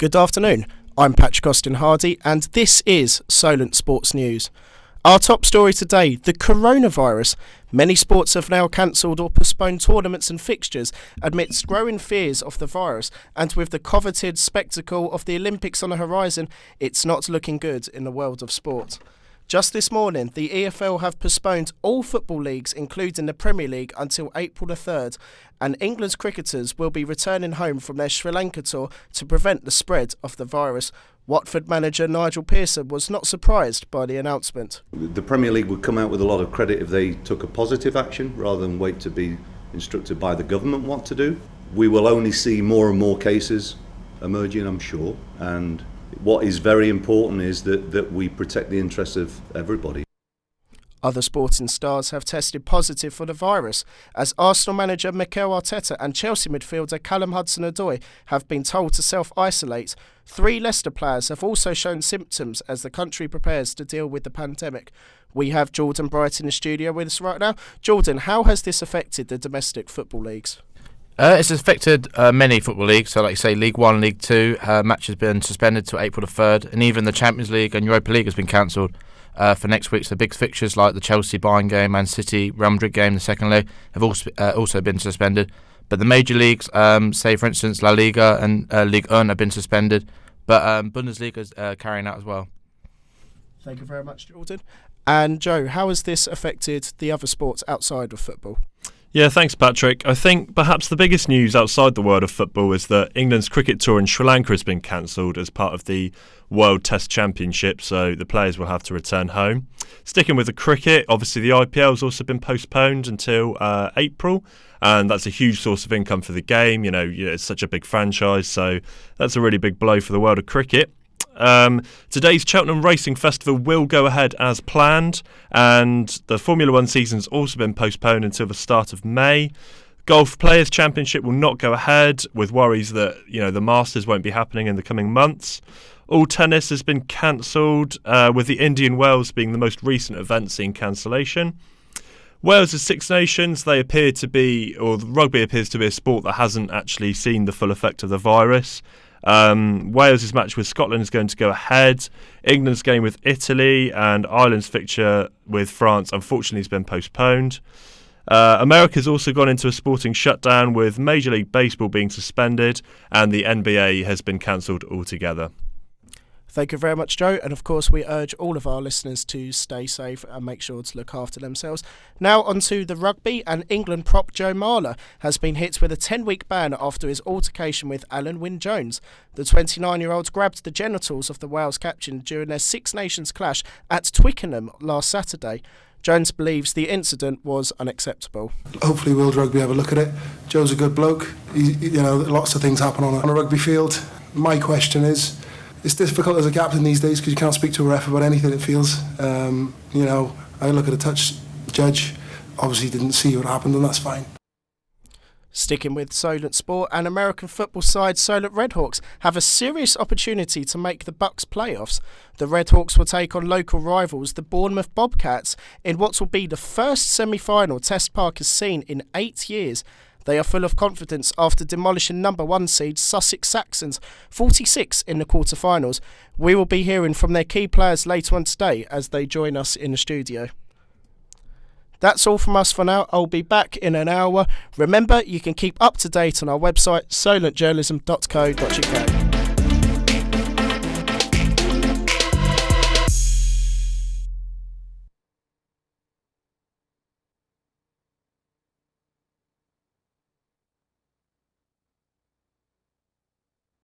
Good afternoon, I'm Patrick Austin Hardy and this is Solent Sports News. Our top story today, the coronavirus. Many sports have now cancelled or postponed tournaments and fixtures amidst growing fears of the virus, and with the coveted spectacle of the Olympics on the horizon, it's not looking good in the world of sport. Just this morning, the EFL have postponed all football leagues, including the Premier League, until April the 3rd, and England's cricketers will be returning home from their Sri Lanka tour to prevent the spread of the virus. Watford manager Nigel Pearson was not surprised by the announcement. The Premier League would come out with a lot of credit if they took a positive action rather than wait to be instructed by the government what to do. We will only see more and more cases emerging, I'm sure, and what is very important is that we protect the interests of everybody. Other sporting stars have tested positive for the virus, as Arsenal manager Mikel Arteta and Chelsea midfielder Callum Hudson-Odoi have been told to self-isolate. 3 Leicester players have also shown symptoms as the country prepares to deal with the pandemic. We have Jordan Bright in the studio with us right now. Jordan, how has this affected the domestic football leagues? It's affected many football leagues, so like you say, League 1, League 2, match has been suspended till April the 3rd, and even the Champions League and Europa League has been cancelled for next week. So big fixtures like the Chelsea-Bayern game, Man City-Real Madrid game, the second leg, have also been suspended. But the major leagues, say for instance La Liga and Ligue 1 have been suspended, but Bundesliga is carrying out as well. Thank you very much, Jordan. And Joe, how has this affected the other sports outside of football? Yeah, thanks, Patrick. I think perhaps the biggest news outside the world of football is that England's cricket tour in Sri Lanka has been cancelled as part of the World Test Championship, so the players will have to return home. Sticking with the cricket, obviously the IPL has also been postponed until April, and that's a huge source of income for the game. You know, it's such a big franchise, so that's a really big blow for the world of cricket. Today's Cheltenham Racing Festival will go ahead as planned, and the Formula 1 season's also been postponed until the start of May. Golf Players' Championship will not go ahead, with worries that the Masters won't be happening in the coming months. All tennis has been cancelled, with the Indian Wells being the most recent event seeing cancellation. Wales' Six Nations, the rugby appears to be a sport that hasn't actually seen the full effect of the virus. Wales' match with Scotland is going to go ahead. England's game with Italy and Ireland's fixture with France unfortunately has been postponed. America's also gone into a sporting shutdown, with Major League Baseball being suspended, and the NBA has been cancelled altogether. Thank you very much, Joe. And of course, we urge all of our listeners to stay safe and make sure to look after themselves. Now on to the rugby, and England prop Joe Marler has been hit with a 10-week ban after his altercation with Alan Wynne-Jones. The 29-year-old grabbed the genitals of the Wales captain during their Six Nations clash at Twickenham last Saturday. Jones believes the incident was unacceptable. Hopefully World Rugby have a look at it. Joe's a good bloke. Lots of things happen on a rugby field. My question is, it's difficult as a captain these days because you can't speak to a ref about anything, it feels. I look at a touch judge, obviously didn't see what happened, and that's fine. Sticking with Solent Sport, and American football side Solent Redhawks have a serious opportunity to make the Bucks playoffs. The Redhawks will take on local rivals, the Bournemouth Bobcats, in what will be the first semi-final Test Park has seen in 8 years. They are full of confidence after demolishing number 1 seed Sussex Saxons 46 in the quarter-finals. We will be hearing from their key players later on today as they join us in the studio. That's all from us for now. I'll be back in an hour. Remember, you can keep up to date on our website solentjournalism.co.uk.